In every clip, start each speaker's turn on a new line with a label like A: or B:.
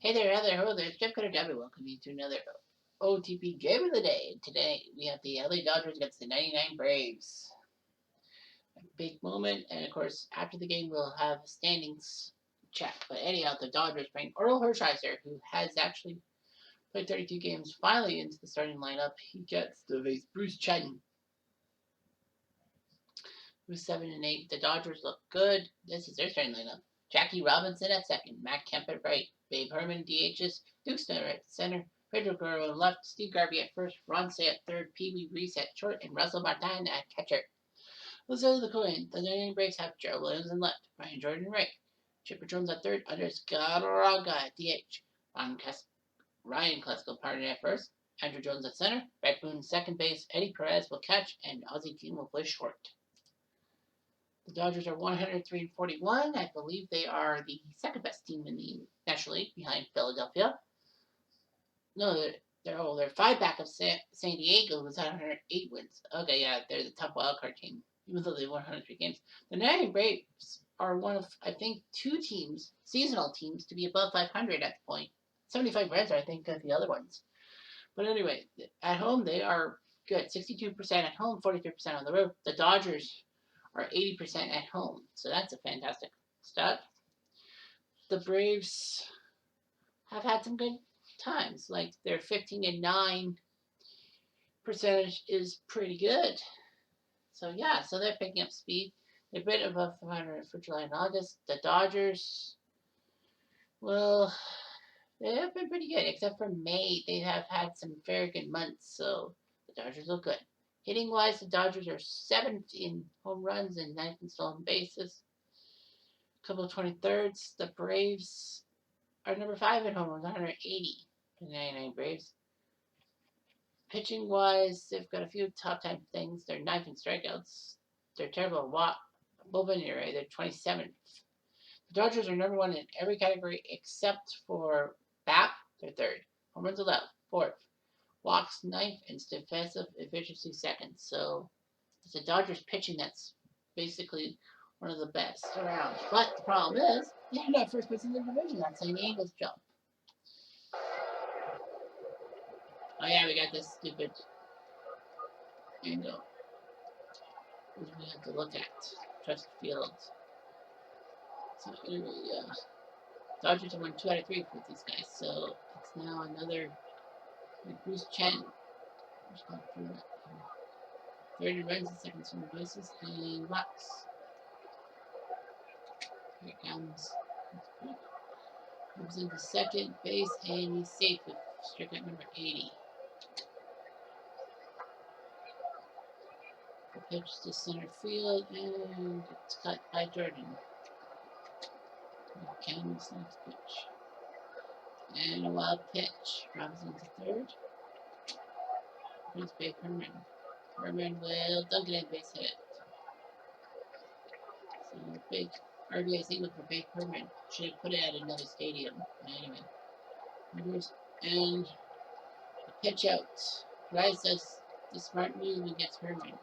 A: Hey there, hello there. It's Jeff Cutter W. Welcome you to another OTP Game of the Day. Today we have the LA Dodgers against the 99 Braves. A big moment, and of course, after the game we'll have a standings chat. But anyhow, the Dodgers bring Earl Hershiser, who has actually played 32 games, finally into the starting lineup. He gets to face Bruce Chen, who's 7-8. The Dodgers look good. This is their starting lineup. Jackie Robinson at second, Matt Kemp at right, Babe Herman DHs, Duke Snyder at center, Pedro Guerrero at left, Steve Garvey at first, Ron Say at third, Pee Wee Reese at short, and Russell Martin at catcher. Let's go to the coin. The 99 Braves have Gerald Williams in left, Brian Jordan right, Chipper Jones at third, Andres Galarraga at DH, Ryan Klesko partner at first, Andrew Jones at center, Brett Boone second base, Eddie Perez will catch, and Ozzie King will play short. The Dodgers are 103-41. I believe they are the second best team in the National League behind Philadelphia. No, they're 5 back of San Diego, who's at 108 wins. Okay, yeah, they're the top wild card team, even though they won 103 games. The 99 Braves are one of, I think, 2 teams, seasonal teams, to be above 500 at the point. 75 Reds are, I think, the other ones. But anyway, at home they are good. 62% at home, 43% on the road. The Dodgers are 80% at home. So that's a fantastic stat. The Braves have had some good times. Like their 15-9 percentage is pretty good. So yeah, so they're picking up speed. They're a bit above 500 for July and August. The Dodgers, well, they have been pretty good, except for May. They have had some very good months, so the Dodgers look good. Hitting wise, the Dodgers are 7th in home runs and 9th in stolen bases. A couple of 23rds. The Braves are number 5 in home runs, 180 for the 99 Braves. Pitching wise, they've got a few top 10 things. They're 9th in strikeouts. They're terrible bullpen ERA. They're 27th. The Dodgers are number 1 in every category except for BAP. They're 3rd. Home runs allowed, 4th. Walks 9th, and defensive efficiency 2nd. So it's the Dodgers pitching that's basically one of the best around. But the problem is, they're not first place in the division. That's San Diego's jump. Oh yeah, we got this stupid angle, which we have to look at. Trust Field. So anyway, yeah. Dodgers have won 2 out of 3 with these guys. So it's now another Bruce Chen. 30 runs and second swing bases and walks. Here it comes. Moves into second base and he's safe with strikeout number 80. The pitch to center field and it's cut by Jordan. Here comes next pitch. And a wild pitch. Robinson to third. Brings Babe Herman. Herman will dunk it in, base hit. So big RBI single for Babe Herman. Should have put it at another stadium. Anyway. And the pitch out. Rice does the smart move and gets Herman.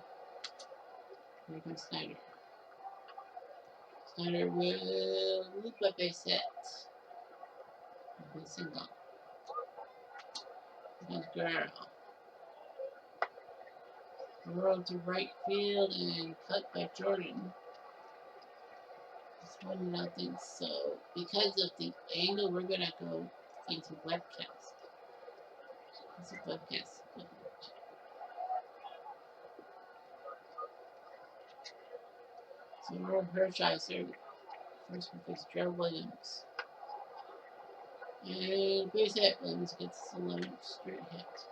A: Here comes Snyder. Snyder will loop by base hit. Base single. Here comes Guerrero. Guerrero to right field and cut by Jordan. It's 1-0. So because of the angle, we're gonna go into webcast. It's a webcast. So Earl Hershiser first one face Gerald Williams. And base hit, Williams gets 11 straight hit.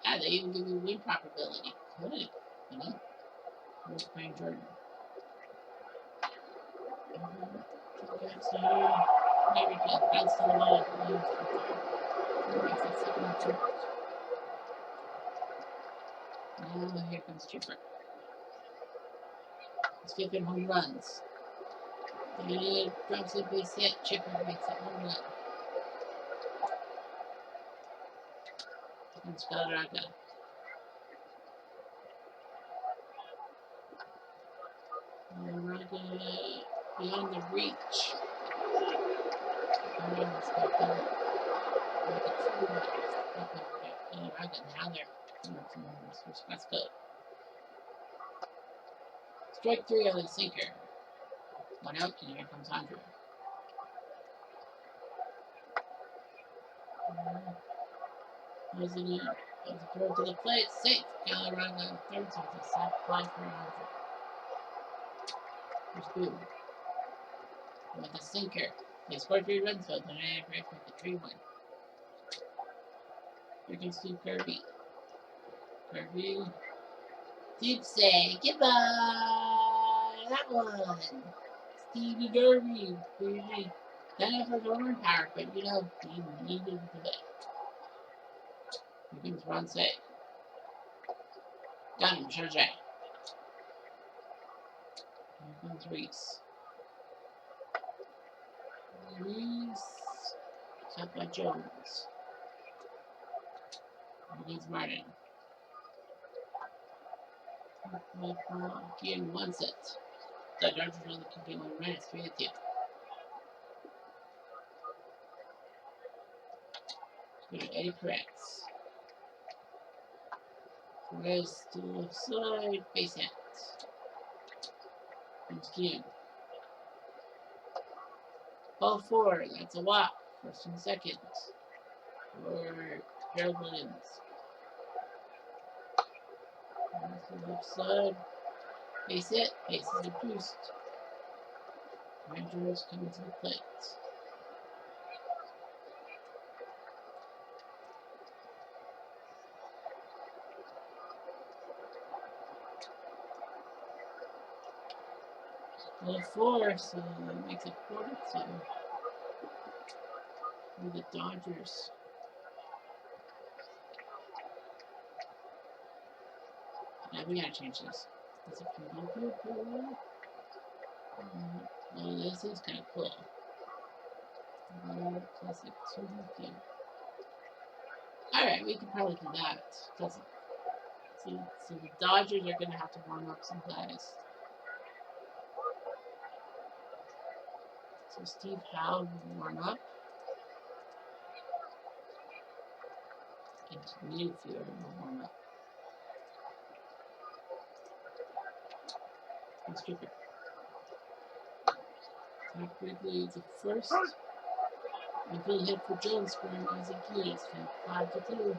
A: Ah, they even give you win probability. Good, you know? Where's Brian Jordan? Maybe just bounce to the ball. Now here comes Chipper. He's 15 home runs. And it drops a base hit. Chipper makes a home run. And Galarraga. Galarraga beyond the reach. Now they're let's go. Strike 3 on the sinker. One out, and here comes Andre. Losing it. Of the throw to the plate. Safe. Keller on the third time. It's a sack fly for Andre. Here's Boone. With a sinker. They scored 3 runs, but they're not great for the 3-1. Here comes Steve Kirby. Kirby. Deep say goodbye. That one. Stevie Kirby. Baby. Then I forgot on power, but you know, he needed to do it. Here comes Ron Say. Got him, Sergey. Here comes Reese. Reese. Shot by Jones. Here comes Martin. Game 1 set. The Dodgers only can get 1 run. It's 3-2. Go to Eddie Perez. Perez to the left side. Base hit. Comes Kim. Ball 4. That's a walk. First and second. For Harold Williams. To the left side. Base hit. Bases are boost. Rangers coming to the plate. Well, 4, so that makes it 4-2 for the Dodgers. Yeah, we gotta change this. Is it cool? Oh, this is kind of cool. Classic 2 Alright, we can probably do that. So the Dodgers are gonna have to warm up some guys. So Steve Howe will warm up. And Newfield will warm up. And Stripper. Top Ridley is the first. And good hit for Jones for him as he keys. 5-2.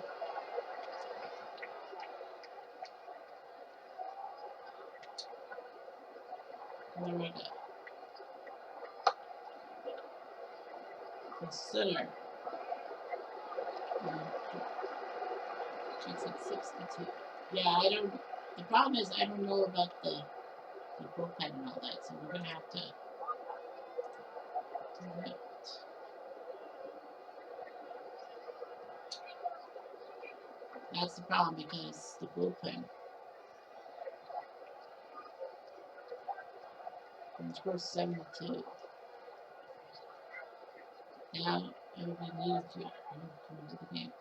A: There we go. The center. It's at 62. Yeah, I don't. The problem is I don't know about the bullpen and all that, so we're gonna have to do that. That's the problem because the bullpen. And score 7-2. Now everybody needed to come into the game.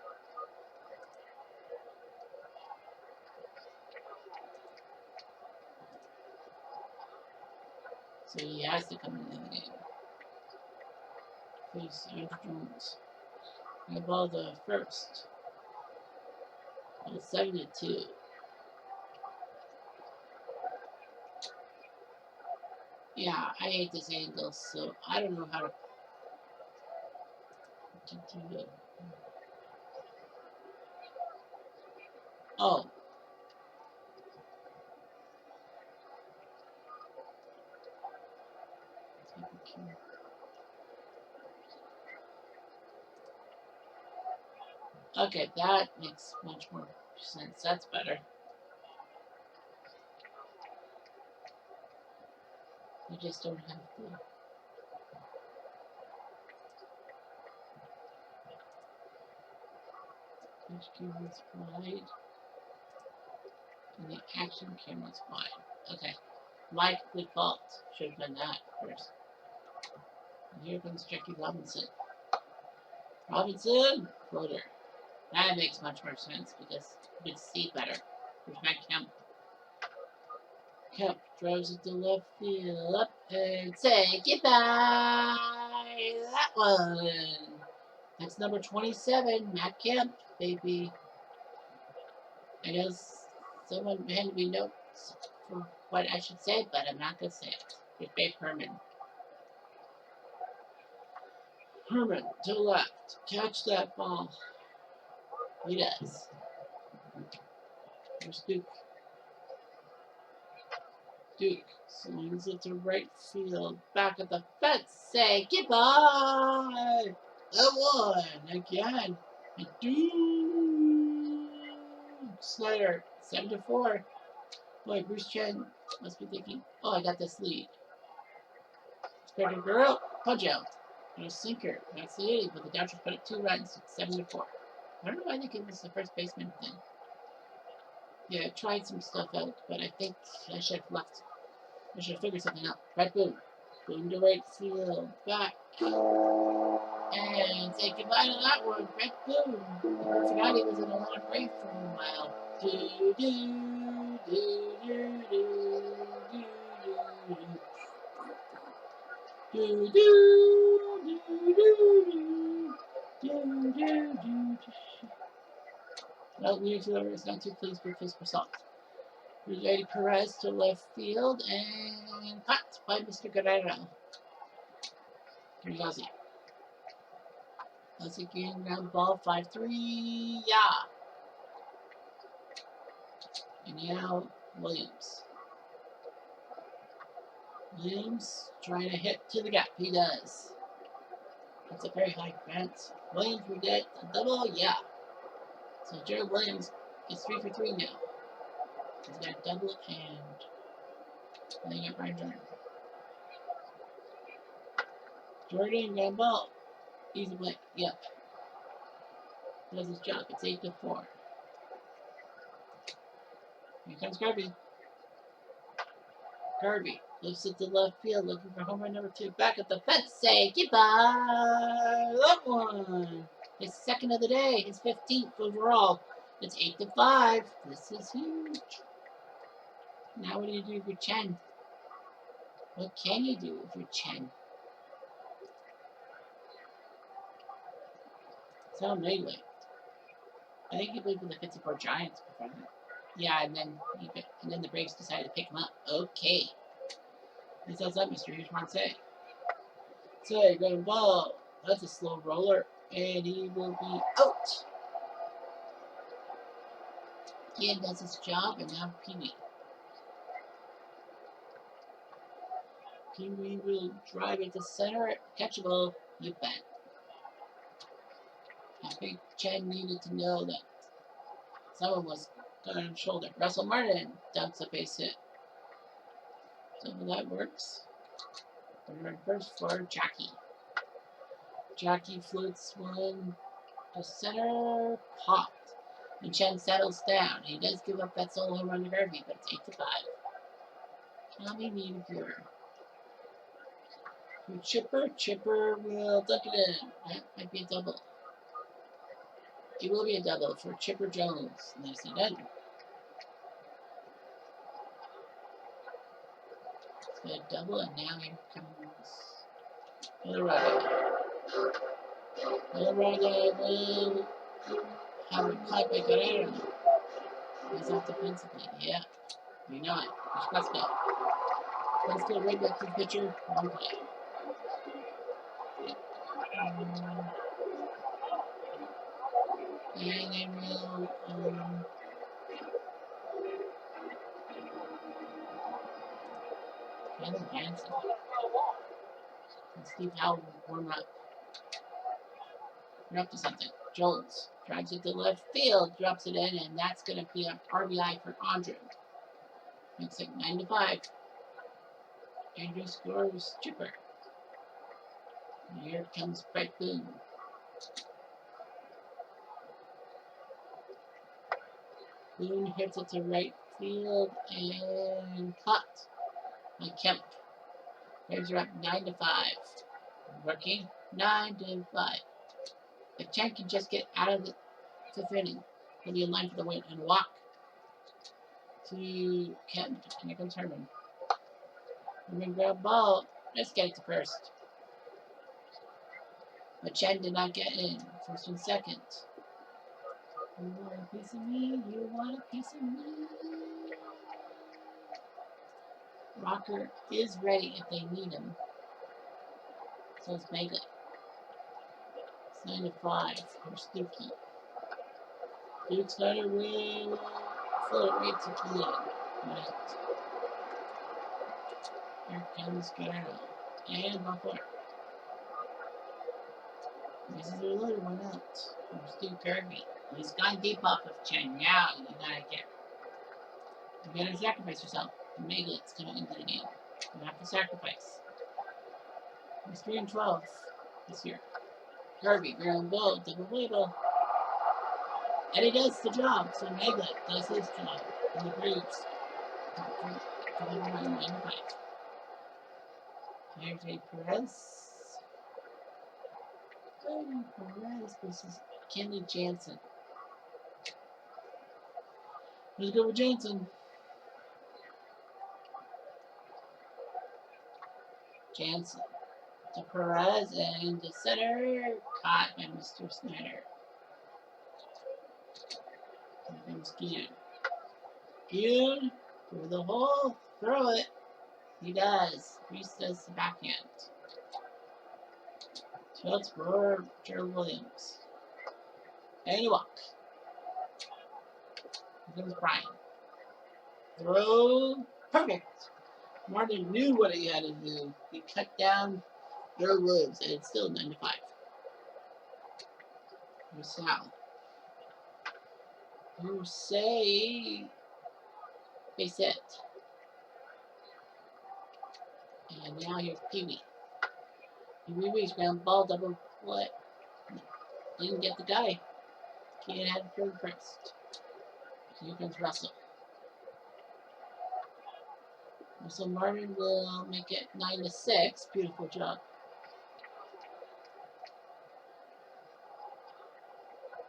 A: So he has to come into the game. Face Andrew Jones. The ball the first. It's 7-2. Yeah, I hate this angle, so I don't know how to do it. Oh. Okay, that makes much more sense. That's better. You just don't have to. Which camera's wide? And the action camera's wide. Okay. My default should have done that first. And here comes Jackie Robinson. Robinson! Floater. That makes much more sense because you can see better. Here's my Kemp. Kemp throws it to left field up and say goodbye. That one. That's number 27, Matt Kemp, baby. I know someone handed me notes for what I should say, but I'm not going to say it. It's Babe Herman. Herman, to the left. Catch that ball. He does. There's Duke. Duke swings it to right field. Back at the fence. Say goodbye. The one again. And Duke Snyder, 7-4. Boy, Bruce Chen must be thinking, oh, I got this lead. Spread your girl. Punch out. And a sinker. That's the 80, but the Dodgers put up 2 runs. 7-4. I don't know why they give us the first baseman thing. Yeah, I tried some stuff out, but I think I should have left. I should have figured something out. Right, boom. Boom to right field. Back. And say goodbye to that one. Right, boom. I forgot he was in a long break for a while. Do, do, do, do, do, do, do, do. Do, do, do, do, do, do, do, do. Well, New York is not too pleased with his result. Lady Perez to left field and caught by Mr. Guerrero. Here goes he. Once again, ground ball 5-3. Yeah. And now Williams. Williams trying to hit to the gap. He does. That's a very high fence. Williams will get a double. Yeah. So Jared Williams is 3 for 3 now. He's got a double and they got Brian Jordan. Jordan ground ball. Easy play. Yep. Does his job. It's 8-4. Here comes Kirby. Kirby lifts it to left field, looking for home run number 2. Back at the fence, say goodbye. That one. His second of the day, his 15th overall. It's 8-5. This is huge. Now what do you do for Chen? What can you do for Chen? So Mayweather. I think he played for the 54 Giants before that. Yeah, and then the Braves decided to pick him up. Okay. This is up, Mr. Here's what I'm saying. Say, ground ball. That's a slow roller, and he will be out. Again does his job, and now Pee-wee. Pee-wee will drive it to center. Catchable. You bet. I think Chen needed to know that someone was on his shoulder. Russell Martin dumps a base hit. So that works. We're first for Jackie. Jackie floats one to center. Popped. And Chen settles down. He does give up that solo home run to Garvey, but it's 8-5. Tommy Meager. Chipper will duck it in. That might be a double. It will be a double for Chipper Jones. Nicely done. It's a double, and now here comes Colorado. Colorado will have a caught by Guerrero. He's off defensively. Yeah. You know it. Let's go. Let's go right back to the pitcher. One play. And they will Kevin Hansen and Steve Howell warm up. We're up to something. Jones drives it to left field, drops it in, and that's going to be an RBI for Andre. Makes it 9-5. Andrew scores Chipper. And here comes Brett Boone. Boone hits it to right field and caught by Kemp. Braves are up 9-5. Rookie 9-5. If Chen can just get out of the 5th inning, he'll be in line for the win and walk to Kemp. And here comes Herman. Herman grab ball. Let's get it to first. But Chen did not get in. First and second. You want a piece of me? You want a piece of me? Rocker is ready if they need him. So it's Mega. It's 9 to 5. Here's Dookie. Duke Snyder will float it right to Keelan. Right. Here comes Guerrero. And one more. This is a little one out. Here's Duke Kirby. He's gone deep off of Chen. Now you gotta get. You gotta sacrifice yourself. Mega it's coming into the game. You have to sacrifice. He's 3 and 12 this year. Kirby, ground ball, double play ball. And he does the job, so Mega does his job. He improves. Here's a Perez. Perez versus Kenny Jansen. Let's go with Jansen. Jansen to Perez and the center. Caught by Mr. Snyder. Here comes Gion. Gion through the hole. Throw it. He does. Reese does the backhand. Shots for Gerald Williams. And he walk. Here comes Brian. Throw. Perfect. Martin knew what he had to do. He cut down Gerald Williams, and it's still 9 to 5. Here's Sal. You say face it. And now here's Pee Wee. Pee Wee's ground ball double play. Didn't get the guy. Can't have third first. Here comes Russell. Russell Martin will make it 9 to 6. Beautiful job.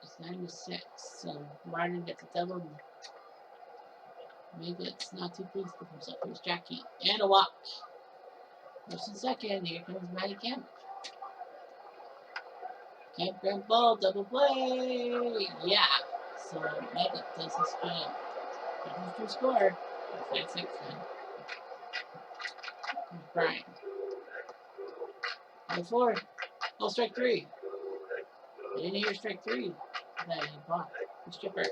A: It's 9 to 6. So Martin gets a double. Maybe it's not too pleased with himself. Here's Jackie. And a walk. First and second. Here comes Matty Kemp. Kemp ground ball. Double play. Yeah. So Mega does his job. Who's to score? 5-6 then. Brian. Number 4. Oh, strike 3. I didn't hear strike 3. That he blocked. He's Chipper.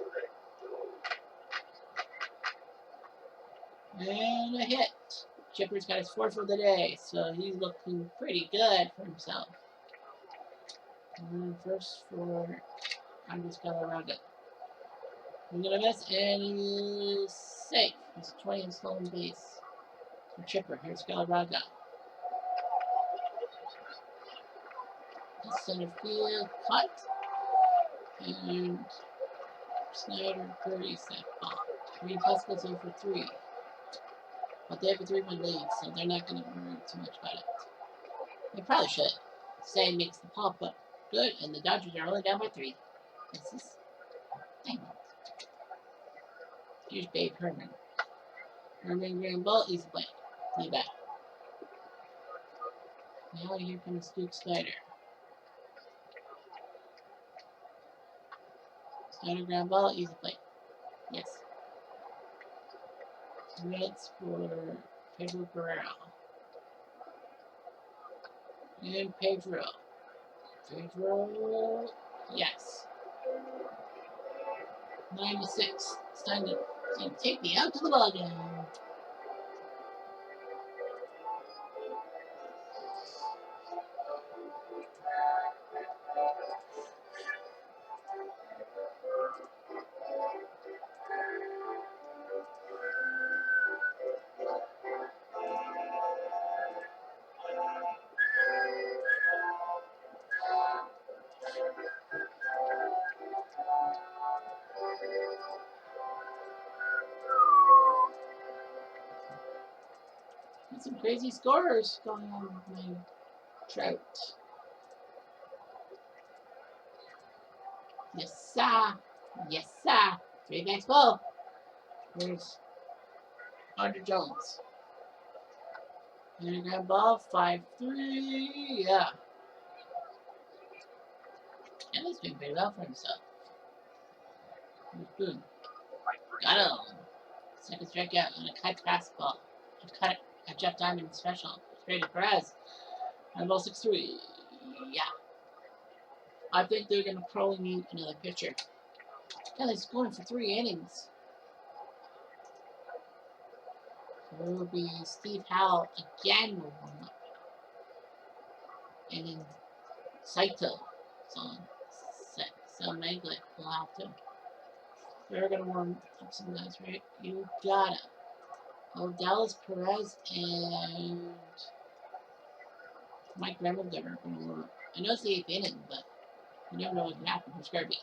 A: And a hit. Chipper's got his 4th of the day, so he's looking pretty good for himself. And then first for Andres Galarraga. He's gonna miss, and he's safe. He's 20 and stolen base. For Chipper, here's Galarraga. Center field, cut. And Snyder buries that ball. Green Plus goes over 3. But they have a 3-1 lead, so they're not going to worry too much about it. They probably should. Say makes the pop up good, and the Dodgers are only down by 3. This is. Dang it. Here's Babe Herman. Herman grand ball, easy play. Play back. Now here comes Duke Snyder. Snyder ground ball, easy play. Yes. Reds for Pedro Guerrero. And Pedro. Pedro. Yes. 9 to 6. It's time to take me out to the ball game. Some crazy scores going on with my Trout. Yes, sir. Yes, sir. 3 bags full. Here's Andre Jones. Underground ball, 5-3. Yeah. And he's doing very well for himself. Good. Got him. Second strikeout on a cut fastball. A Jeff Diamond special. Straight to Perez. And ball 6-3. Yeah. I think they're going to probably need another pitcher. Yeah, they're scoring for 3 innings. So it will be Steve Howell again will warm up. And then Saito is on set. So Maglet will have to. They're going to warm up some guys, right? You got it. Oh, Dallas Perez and Mike Reynolds are going to warm up. I know it's the 8th inning, but you never know what can happen. Here's Garvey.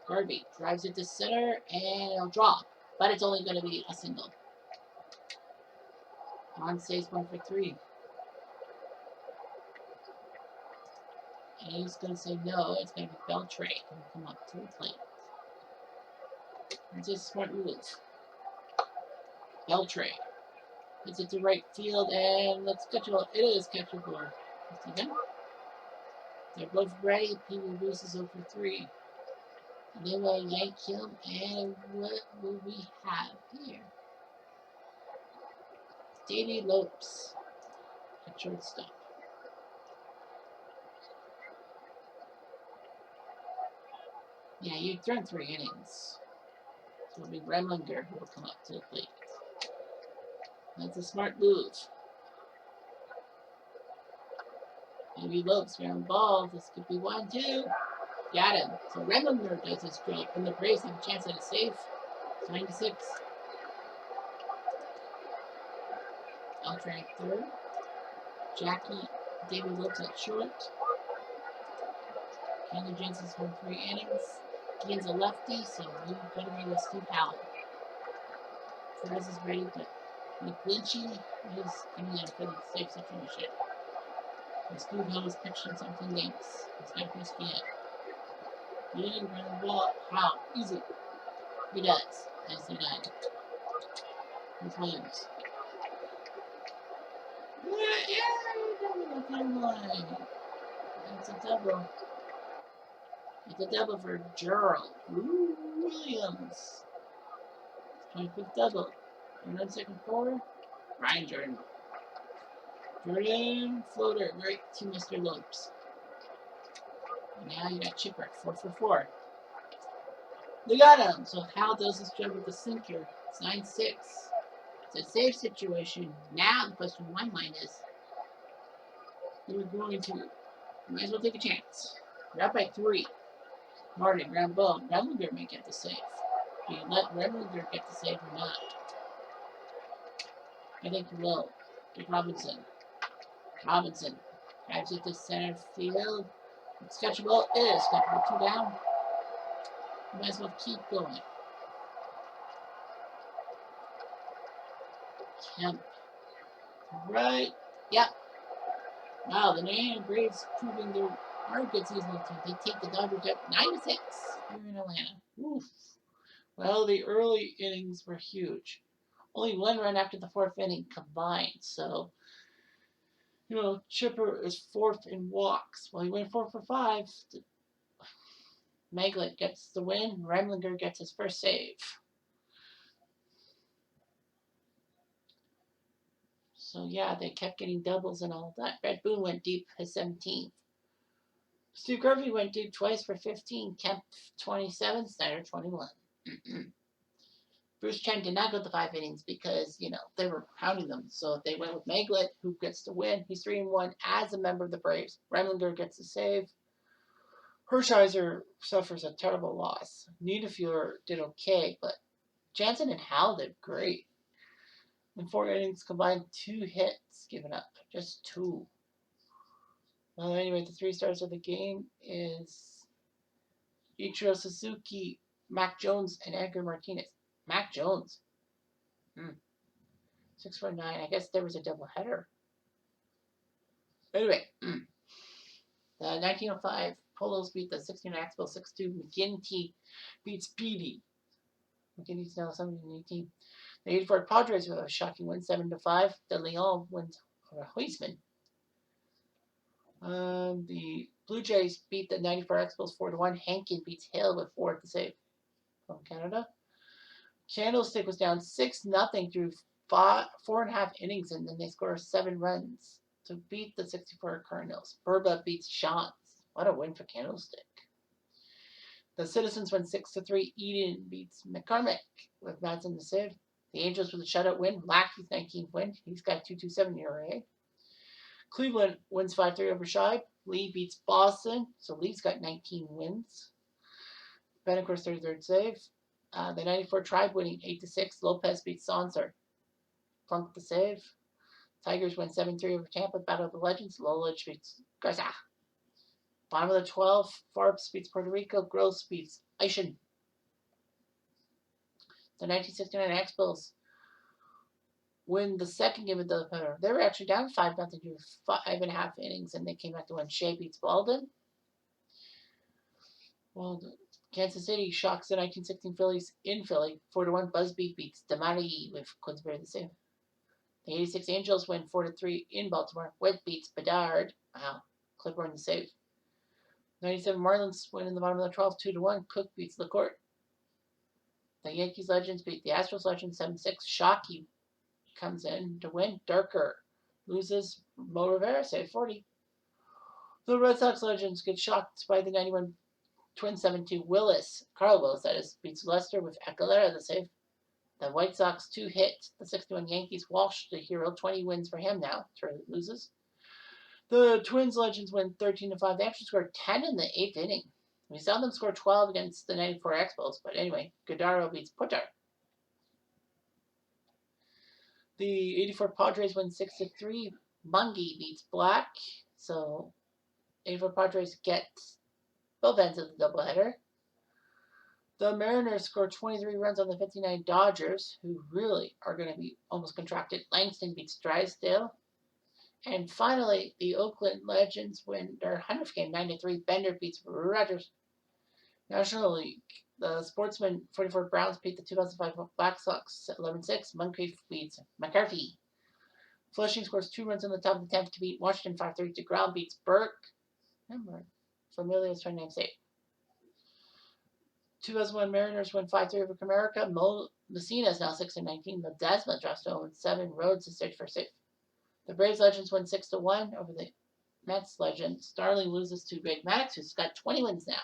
A: Garvey drives it to center and it'll drop. But it's only going to be a single. On stays 1 for 3. And he's going to say no. It's going to be Beltray. He'll come up to the plate. It's a smart move. Beltray. It's it to right field and let's catchable. It is catchable. They're both ready. Pee-wee Reese is 0 for 3. And they will yank him. And what will we have here? Davey Lopes at shortstop. Yeah, you've thrown 3 innings. So it'll be Remlinger who will come up to the plate. That's a smart move. Maybe Lopes ground ball. This could be 1-2. Got him. So Remlinger does his job. And the Braves have a chance at a save. 9-6. Beltray at third. Jackie David Lopes at short. Kenley Jensen's won 3 innings. Ian's a lefty, so we're going to be with Steve Howell. Perez is ready to McGlinchey is coming in for the safe situation. And Steve Howell has pitched in 17 games. He's not risky yet. Ian running the ball. How? Easy. He does. Nicely done. Here's Williams. That's a double. It's a double for Gerald. Ooh, Williams. 25th double. And then second 4. Ryan Jordan. Jordan floater right to Mr. Lopes. And now you got Chipper 4 for 4. They got him. So Hal does his job with the sinker. It's 9-6. It's a safe situation. Now the question in my mind is, you're going to, you might as well take a chance. You're up by 3. Martin, ground ball. Remlinger may get the save. Do you let Remlinger get the save or not? I think you will. Get Robinson. Robinson drives it to center field. It's catchable. It is catchable. 2 down. You might as well keep going. Kemp. Right. Yep. Wow, the New England Braves proving they are a good seasonal team. They take the Dodgers up 9-6 here in Atlanta. Oof. Well, the early innings were huge. Only 1 run after the 4th inning combined. So, you know, Chipper is 4th in walks. Well, he went 4 for 5. Maglet gets the win. Remlinger gets his first save. So, yeah, they kept getting doubles and all that. Red Boone went deep, his 17th. Stu Garvey went deep twice for 15. Kemp 27. Snyder 21. Bruce Chen did not go the 5 innings because, you know, they were pounding them. So they went with Maglet, who gets the win. He's 3-1 as a member of the Braves. Remlinger gets the save. Hershiser suffers a terrible loss. Niederfuhr did okay, but Jansen and Howell did great. In 4 innings combined, 2 hits given up. Just 2. Well, anyway, the 3 stars of the game is Ichiro Suzuki, Mac Jones, and Edgar Martinez. Mac Jones. 6 for 9. I guess there was a doubleheader. Anyway, the 1905 Polos beat the 16 Axville 6-2. McGinty beats Beatty. McGinty's now 17-18. The 84 Padres with a shocking win, 7-5. De Leon wins over Huisman. The Blue Jays beat the 94 Expos 4-1. Hankin beats Hale with 4 to save from Canada. Candlestick was down 6-0 through 4.5 innings, and then they score 7 runs to beat the 64 Cardinals. Burba beats Shantz. What a win for Candlestick. The Citizens win 6-3. Eden beats McCormick with Madsen to save. The Angels with a shutout win. Lackey's 19th win. He's got 2.27 ERA. Cleveland wins 5-3 over Shibe. Lee beats Boston, so Lee's got 19 wins. Betancourt's 33rd save. The 94 Tribe winning 8-6. Lopez beats Sonser. Plunk the save. Tigers win 7-3 over Tampa. Battle of the Legends. Lolich beats Garza. Bottom of the 12. Forbes beats Puerto Rico. Gross beats Aishin. The 1969 Expos win the second game of the doubleheader. They were actually down 5-0 through 5.5 innings, and they came back to win. Shea beats Walden. Kansas City shocks the 1916 Phillies in Philly 4-1. Busby beats Damari with Quinnsbury the same. The 86 Angels win 4-3 in Baltimore. Witt beats Bedard. Wow. Clipboard the save. 97 Marlins win in the bottom of the 12 2-1. Cook beats LaCourte. The Yankees Legends beat the Astros Legends 7-6. Shockey comes in to win. Durker loses. Mo Rivera save 40. The Red Sox Legends get shocked by the 91 Twins 7-2. Carl Willis that is, beats Lester with Aguilera the save. The White Sox 2 hit the 61 Yankees. Walsh the hero, 20 wins for him now. Charlie loses. The Twins Legends win 13-5. They actually scored 10 in the 8th inning. We saw them score 12 against the 94 Expos, but anyway, Godaro beats Putter. The 84 Padres win 6-3. Mungie beats Black. So 84 Padres get both ends of the doubleheader. The Mariners score 23 runs on the 59 Dodgers, who really are going to be almost contracted. Langston beats Drysdale. And finally, the Oakland Legends win their 100th game 9-3. Bender beats Rogers. National League. The Sportsmen 44 Browns beat the 2005 Black Sox 11-6. Moncrief beats McCarthy. Flushing scores 2 runs on the top of the 10th to beat Washington 5-3. DeGrom beats Burke. Remember, Familia's 29th save. 2001 Mariners win 5-3 over Comerica. Messina is now 6-19. Ledesma drops to 0-7. Rhodes is 31st save. The Braves Legends win 6-1 over the Mets Legend. Starling loses to Greg Maddox, who's got 20 wins now.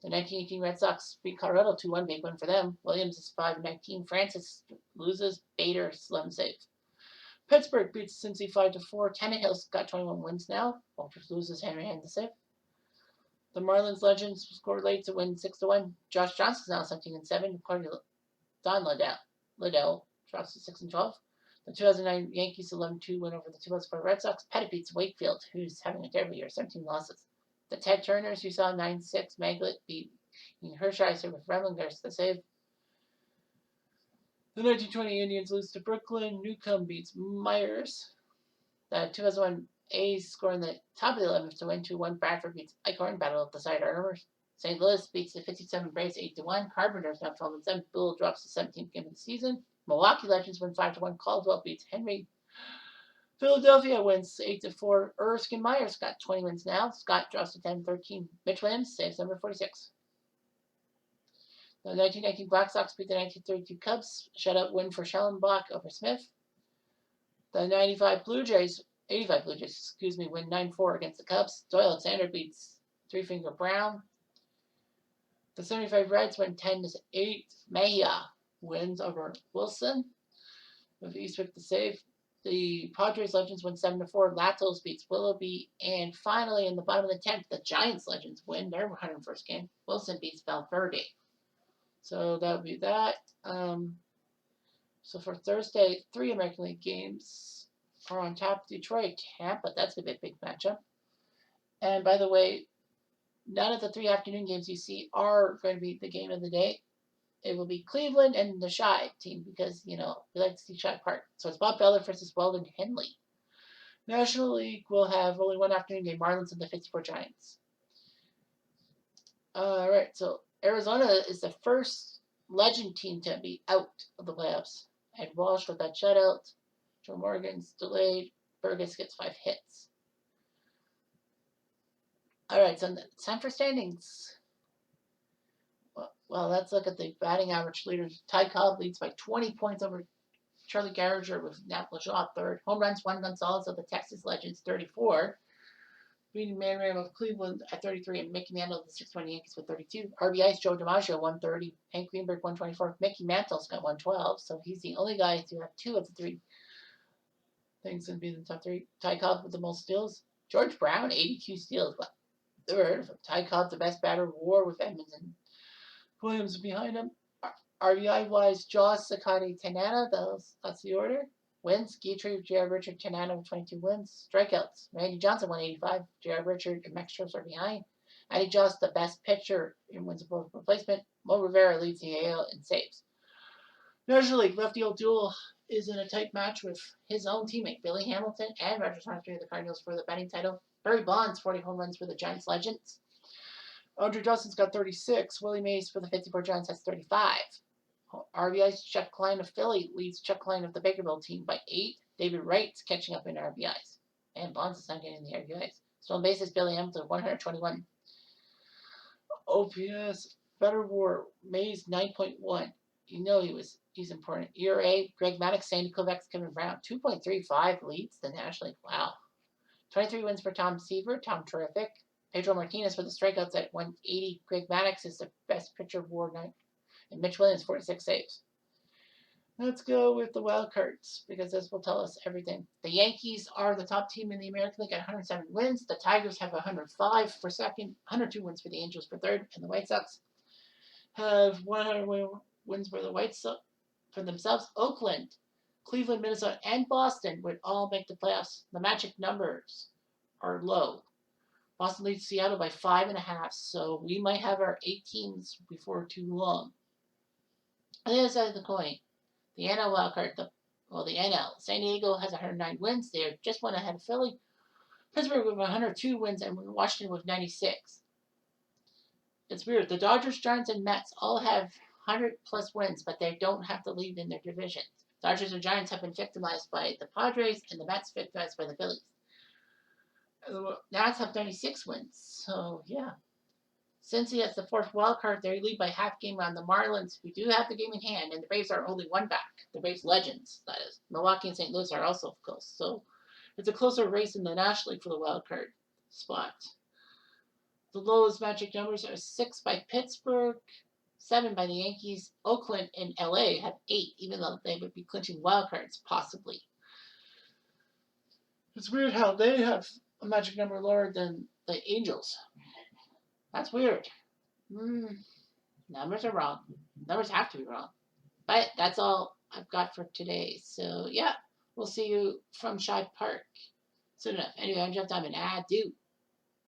A: The 1918 Red Sox beat Colorado 2-1. Big win for them. Williams is 5-19. Francis loses. Bader 11 save. Pittsburgh beats Cincy 5-4. Tannehill's got 21 wins now. Walters loses. Henry Hand to save. The Marlins Legends scored late to win 6-1. Josh Johnson's now 17-7. According to Don Liddell drops to 6-12. The 2009 Yankees 11-2 win over the 2004 Red Sox. Pettit beats Wakefield, who's having a terrible year, 17 losses. The Ted Turners, you saw 9-6. Maglet beat Hershiser with Remlingers the save. The 1920 Indians lose to Brooklyn. Newcomb beats Myers. The 2001 A's score in the top of the 11th to win 2-1. Bradford beats Eichhorn. Battle of the Sidearmers. St. Louis beats the 57 Braves 8-1. Carpenter's now 12-7. Bull drops the 17th game of the season. Milwaukee Legends win 5-1. Caldwell beats Henry. Philadelphia wins 8-4. Erskine Myers got 20 wins now. Scott drops to 10-13. Mitch Williams saves number 46. The 1919 Black Sox beat the 1932 Cubs. Shutout win for Schellenbach over Smith. The 85 Blue Jays, win 9-4 against the Cubs. Doyle Alexander beats Three Finger Brown. The 75 Reds win 10-8. Mejia wins over Wilson with Eastwick the save. The Padres Legends win 7-4. Latos beats Willoughby. And finally, in the bottom of the 10th, the Giants Legends win their 101st game. Wilson beats Valverde. So that would be that. So for Thursday, 3 American League games are on tap. Detroit, Tampa. That's going to be a big matchup. And by the way, none of the 3 afternoon games you see are going to be the game of the day. It will be Cleveland and the Shy team because, we like to see Shy Park. So it's Bob Beller versus Weldon Henley. National League will have only 1 afternoon game, Marlins and the 54 Giants. All right, so Arizona is the first Legend team to be out of the playoffs. Ed Walsh with that shutout. Joe Morgan's delayed. Burgess gets 5 hits. All right, so it's time for standings. Well, let's look at the batting average leaders. Ty Cobb leads by 20 points over Charlie Gallagher with Nat Lajoie third. Home runs, Juan Gonzalez of the Texas Legends, 34. Beating Manram of Cleveland at 33 and Mickey Mantle of the 620 Yankees with 32. RBI's Joe DiMaggio, 130. Hank Greenberg, 124. Mickey Mantle's got 112, so he's the only guy to have two of the three things and be in the top three. Ty Cobb with the most steals. George Brown, 82 steals, but third. Ty Cobb, the best batter, war with Edmonds and Williams behind him. RBI wise, Joss, Sakati, Tanana, that's the order. Wins, Guitry, J.R. Richard, Tanana with 22 wins. Strikeouts, Randy Johnson, 185. J.R. Richard and Max Scherzer are behind. Eddie Joss, the best pitcher in wins above replacement. Mo Rivera leads the AL in saves. National League, lefty O'Doul is in a tight match with his own teammate, Billy Hamilton, and Roger Clemens of the Cardinals for the batting title. Barry Bonds, 40 home runs for the Giants Legends. Andre Dawson's got 36. Willie Mays for the 54 Giants has 35. RBIs, Chuck Klein of Philly leads Chuck Klein of the Bakerville team by 8. David Wright's catching up in RBIs. And Bonds is not getting the RBIs. Stolen bases, Billy Hamilton, 121. OPS, better war, Mays, 9.1. You know he's important. ERA, Greg Maddux, Sandy Koufax, Kevin Brown, 2.35 leads the National League. Wow. 23 wins for Tom Seaver. Tom terrific. Pedro Martinez for the strikeouts at 180. Greg Maddux is the best pitcher of War 9. And Mitch Williams, 46 saves. Let's go with the wild cards because this will tell us everything. The Yankees are the top team in the American League at 107 wins. The Tigers have 105 for second, 102 wins for the Angels for third, and the White Sox have 100 wins for the White Sox for themselves. Oakland, Cleveland, Minnesota, and Boston would all make the playoffs. The magic numbers are low. Boston leads Seattle by 5.5, so we might have our 8 teams before too long. On the other side of the coin, the NL wildcard, the NL. San Diego has 109 wins. They are just one ahead of Philly. Pittsburgh with 102 wins and Washington with 96. It's weird. The Dodgers, Giants, and Mets all have 100-plus wins, but they don't have the lead in their divisions. Dodgers and Giants have been victimized by the Padres, and the Mets victimized by the Phillies. The Nats have 96 wins, so yeah. Cincy has the 4th wild card. They lead by half game on the Marlins, who do have the game in hand, and the Braves are only one back. The Braves legends, that is. Milwaukee and St. Louis are also close. So it's a closer race in the National League for the wild card spot. The lowest magic numbers are 6 by Pittsburgh, 7 by the Yankees. Oakland and LA have 8, even though they would be clinching wild cards, possibly. It's weird how they have a magic number lower than the Angels. That's weird. Numbers are wrong. Numbers have to be wrong. But that's all I've got for today. So, yeah, we'll see you from Shive Park soon enough. Anyway, I'm Jeff Diamond. Adieu.